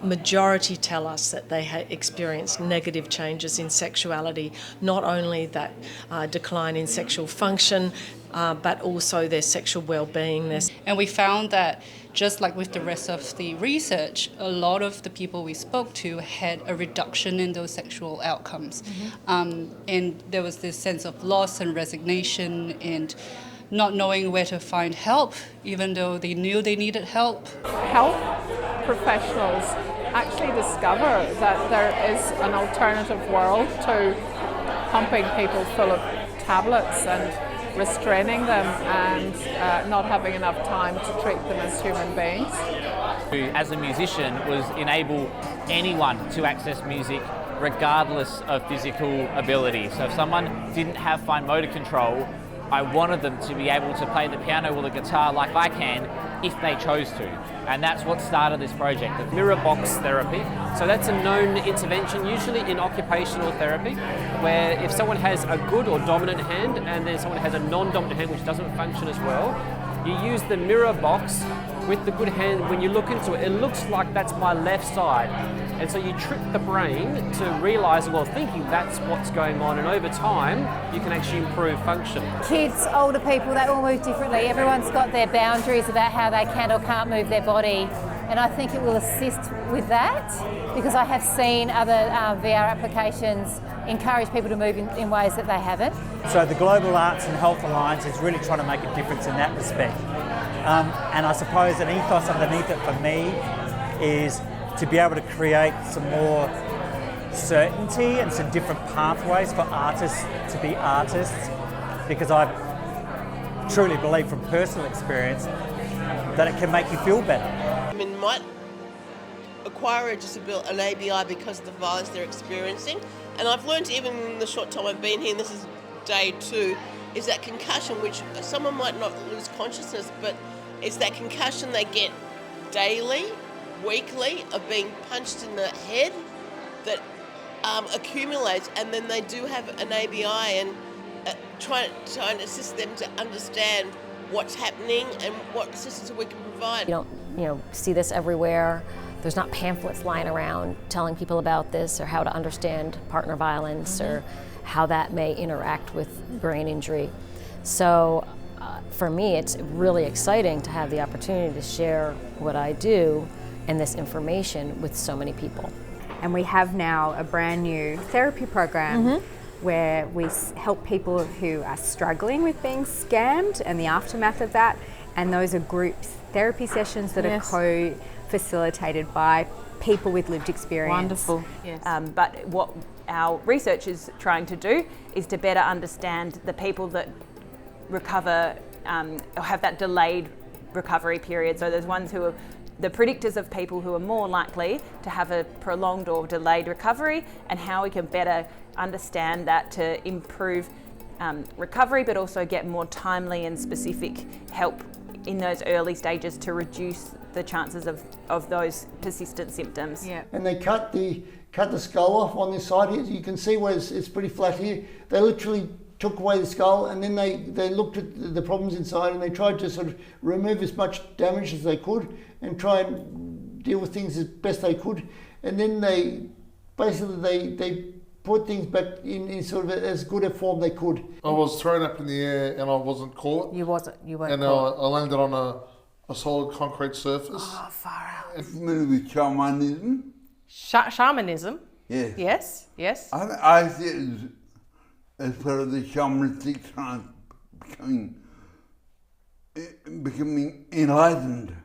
majority tell us that they experienced negative changes in sexuality, not only that decline in sexual function, but also their sexual well-being. And we found that, just like with the rest of the research, a lot of the people we spoke to had a reduction in those sexual outcomes. And there was this sense of loss and resignation and not knowing where to find help, even though they knew they needed help. Health professionals actually discover that there is an alternative world to pumping people full of tablets and restraining them and not having enough time to treat them as human beings. As a musician, was enable anyone to access music regardless of physical ability. So if someone didn't have fine motor control, I wanted them to be able to play the piano or the guitar like I can if they chose to. And that's what started this project. Mirror box therapy. So that's a known intervention, usually in occupational therapy, where if someone has a good or dominant hand and then someone has a non-dominant hand which doesn't function as well, you use the mirror box with the good hand. When you look into it, it looks like that's my left side. And so you trick the brain to realise, well, thinking that's what's going on, and over time, you can actually improve function. Kids, older people, they all move differently. Everyone's got their boundaries about how they can or can't move their body. And I think it will assist with that, because I have seen other VR applications encourage people to move in ways that they haven't. So the Global Arts and Health Alliance is really trying to make a difference in that respect. And I suppose an ethos underneath it for me is to be able to create some more certainty and some different pathways for artists to be artists, because I truly believe from personal experience that it can make you feel better. Women might acquire a disability, an ABI, because of the violence they're experiencing. And I've learned, even in the short time I've been here, and this is day 2, is that concussion, which someone might not lose consciousness, but it's that concussion they get daily, weekly, of being punched in the head that accumulates, and then they do have an ABI, and try and assist them to understand what's happening and what assistance we can provide. You don't, see this everywhere. There's not pamphlets lying around telling people about this or how to understand partner violence or how that may interact with brain injury. So for me, it's really exciting to have the opportunity to share what I do and this information with so many people. And we have now a brand new therapy program where we help people who are struggling with being scammed and the aftermath of that. And those are group therapy sessions that are co-facilitated by people with lived experience. Wonderful. Yes. But what our research is trying to do is to better understand the people that recover or have that delayed recovery period. So there's ones who are the predictors of people who are more likely to have a prolonged or delayed recovery, and how we can better understand that to improve recovery, but also get more timely and specific help in those early stages to reduce the chances of those persistent symptoms. Yeah. And they cut the skull off on this side here. You can see where it's pretty flat here. They literally took away the skull, and then they looked at the problems inside, and they tried to sort of remove as much damage as they could and try and deal with things as best they could. And then they put things back in sort of as good a form they could. I was thrown up in the air and I wasn't caught. You weren't and caught. I landed on a solid concrete surface. Oh, far out. It's familiar with shamanism. Shamanism? Yes. Yes. I see it as part of the shamanistic trance, becoming enlightened.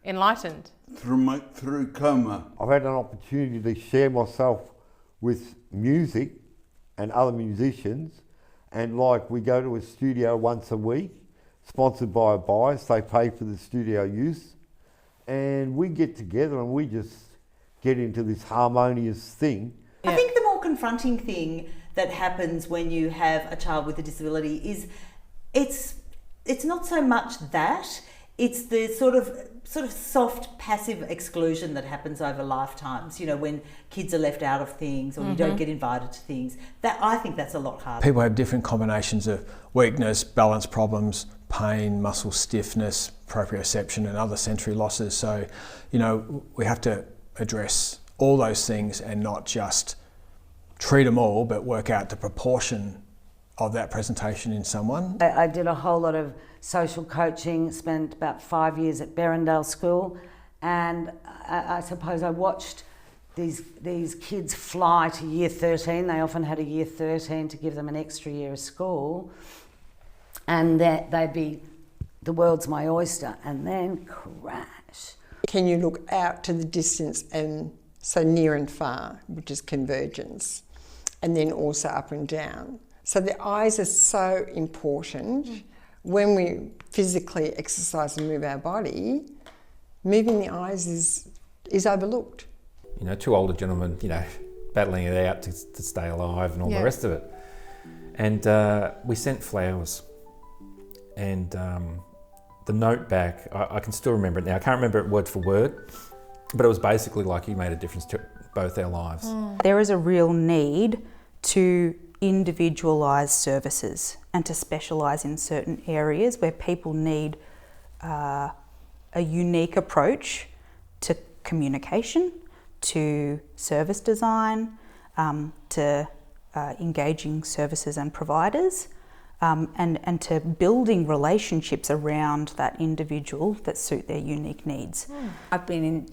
Enlightened? Through coma. I've had an opportunity to share myself with music and other musicians, and like we go to a studio once a week, sponsored by a bias, they pay for the studio use, and we get together and we just get into this harmonious thing. I think the more confronting thing that happens when you have a child with a disability is it's not so much that, it's the sort of soft passive exclusion that happens over lifetimes, when kids are left out of things or you don't get invited to things. That I think that's a lot harder. People have different combinations of weakness, balance problems, pain, muscle stiffness, proprioception and other sensory losses. So, we have to address all those things and not just treat them all, but work out the proportion of that presentation in someone. I did a whole lot of social coaching, spent about 5 years at Berrendale School, and I suppose I watched these kids fly to year 13. They often had a year 13 to give them an extra year of school, and they'd be, the world's my oyster, and then crash. Can you look out to the distance, and so near and far, which is convergence, and then also up and down. So the eyes are so important. When we physically exercise and move our body, moving the eyes is overlooked. You know, two older gentlemen, you know, battling it out to stay alive and all the rest of it. And we sent flowers. And the note back, I can still remember it now. I can't remember it word for word, but it was basically like, you made a difference to both our lives. There is a real need to individualise services and to specialise in certain areas where people need a unique approach to communication, to service design, to engaging services and providers, and to building relationships around that individual that suit their unique needs. I've been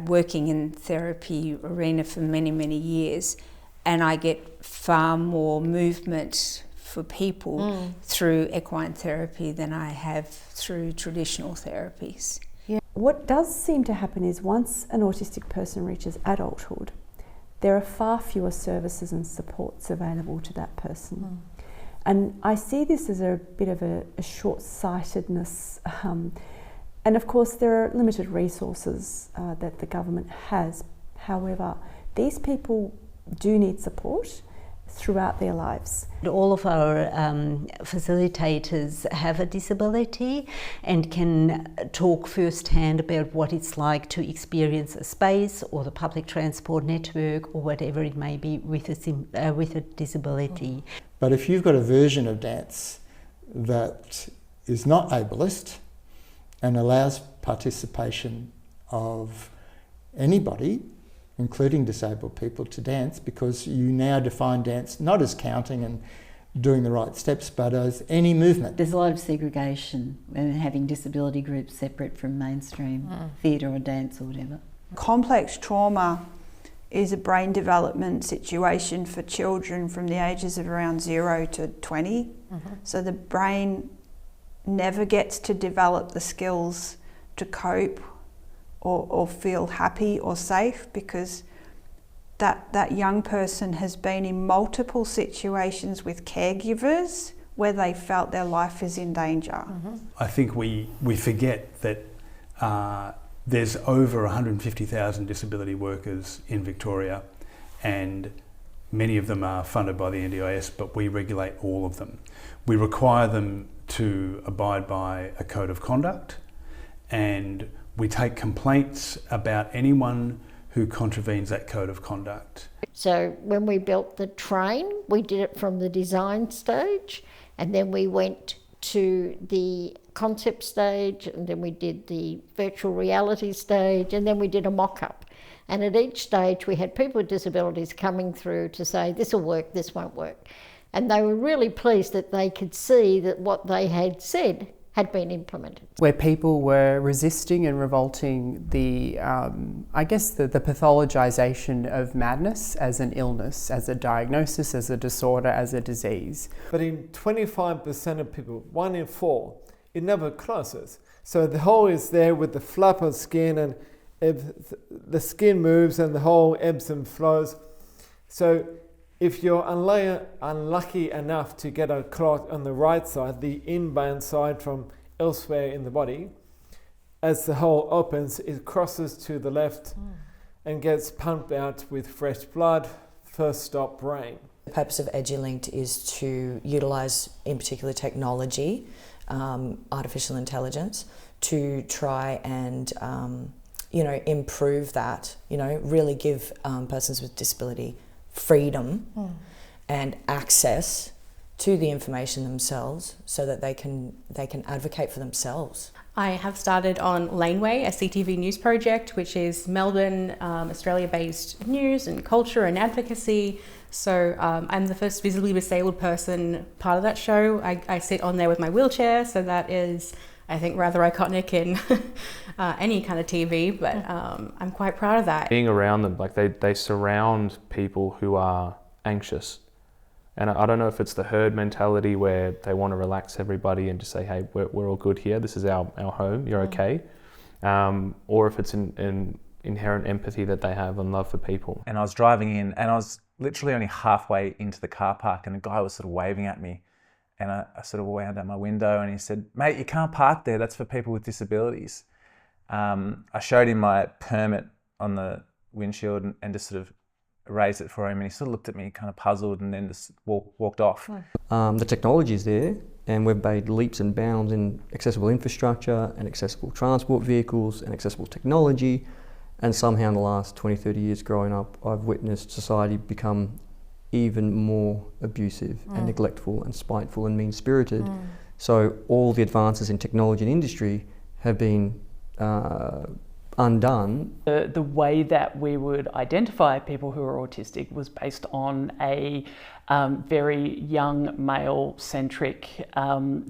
working in therapy arena for many, many years, and I get far more movement for people through equine therapy than I have through traditional therapies. Yeah. What does seem to happen is once an autistic person reaches adulthood, there are far fewer services and supports available to that person. And I see this as a bit of a short-sightedness, and of course there are limited resources that the government has. However, these people do need support throughout their lives. All of our facilitators have a disability and can talk firsthand about what it's like to experience a space or the public transport network or whatever it may be with a disability. But if you've got a version of dance that is not ableist and allows participation of anybody, including disabled people, to dance, because you now define dance not as counting and doing the right steps, but as any movement. There's a lot of segregation and having disability groups separate from mainstream theatre or dance or whatever. Complex trauma is a brain development situation for children from the ages of around 0 to 20. So the brain never gets to develop the skills to cope or feel happy or safe, because that young person has been in multiple situations with caregivers where they felt their life is in danger. I think we forget that there's over 150,000 disability workers in Victoria, and many of them are funded by the NDIS, but we regulate all of them. We require them to abide by a code of conduct, and we take complaints about anyone who contravenes that code of conduct. So when we built the train, we did it from the design stage, and then we went to the concept stage, and then we did the virtual reality stage, and then we did a mock-up. And at each stage we had people with disabilities coming through to say, this will work, this won't work. And they were really pleased that they could see that what they had said had been implemented. Where people were resisting and revolting the, I guess the pathologisation of madness as an illness, as a diagnosis, as a disorder, as a disease. But in 25% of people, 1 in 4, it never closes. So the hole is there with the flap of skin, and the skin moves and the hole ebbs and flows. So if you're unlucky enough to get a clot on the right side, the inbound side from elsewhere in the body, as the hole opens, it crosses to the left and gets pumped out with fresh blood, first stop brain. The purpose of EduLinked is to utilise, in particular, technology, artificial intelligence, to try and improve that, really give persons with disability freedom and access to the information themselves so that they can advocate for themselves. I have started on Laneway, a CTV news project, which is Melbourne, Australia-based news and culture and advocacy. So I'm the first visibly disabled person part of that show. I sit on there with my wheelchair, so that is, I think, rather iconic in any kind of TV, but I'm quite proud of that. Being around them, like they surround people who are anxious. And I don't know if it's the herd mentality where they want to relax everybody and just say, hey, we're all good here, this is our home, you're okay. Or if it's an inherent empathy that they have and love for people. And I was driving in and I was literally only halfway into the car park and a guy was sort of waving at me. And I sort of wound out my window and he said, mate, you can't park there, that's for people with disabilities. I showed him my permit on the windshield and just sort of raised it for him, and he sort of looked at me kind of puzzled and then just walked off. The technology is there, and we've made leaps and bounds in accessible infrastructure and accessible transport vehicles and accessible technology, and somehow in the last 20, 30 years growing up, I've witnessed society become even more abusive and neglectful and spiteful and mean-spirited. So all the advances in technology and industry have been undone. The way that we would identify people who are autistic was based on a very young male-centric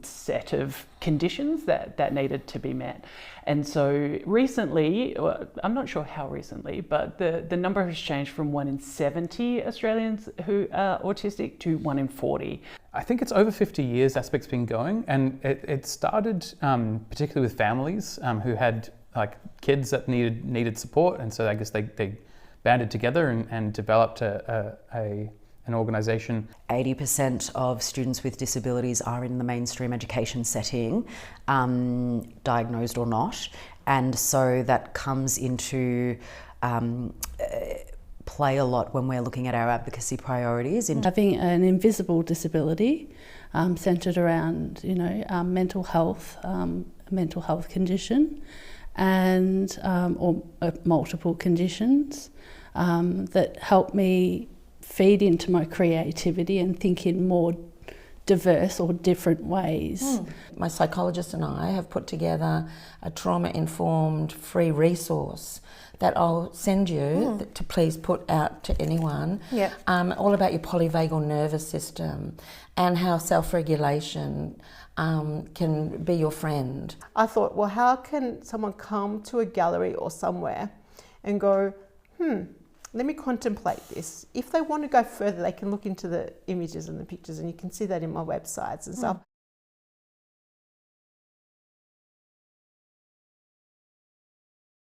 set of conditions that needed to be met. And so recently, I'm not sure how recently, but the number has changed from 1 in 70 Australians who are autistic to 1 in 40. I think it's over 50 years Aspect's been going, and it started particularly with families who had kids that needed support, and so I guess they banded together and developed an organisation. 80% of students with disabilities are in the mainstream education setting, diagnosed or not, and so that comes into play a lot when we're looking at our advocacy priorities. Having an invisible disability centred around, mental health, a mental health condition, and or multiple conditions that help me feed into my creativity and think in more diverse or different ways. My psychologist and I have put together a trauma-informed free resource that I'll send you to please put out to anyone, all about your polyvagal nervous system and how self-regulation can be your friend. I thought, well, how can someone come to a gallery or somewhere and go, let me contemplate this. If they want to go further, they can look into the images and the pictures, and you can see that in my websites and stuff.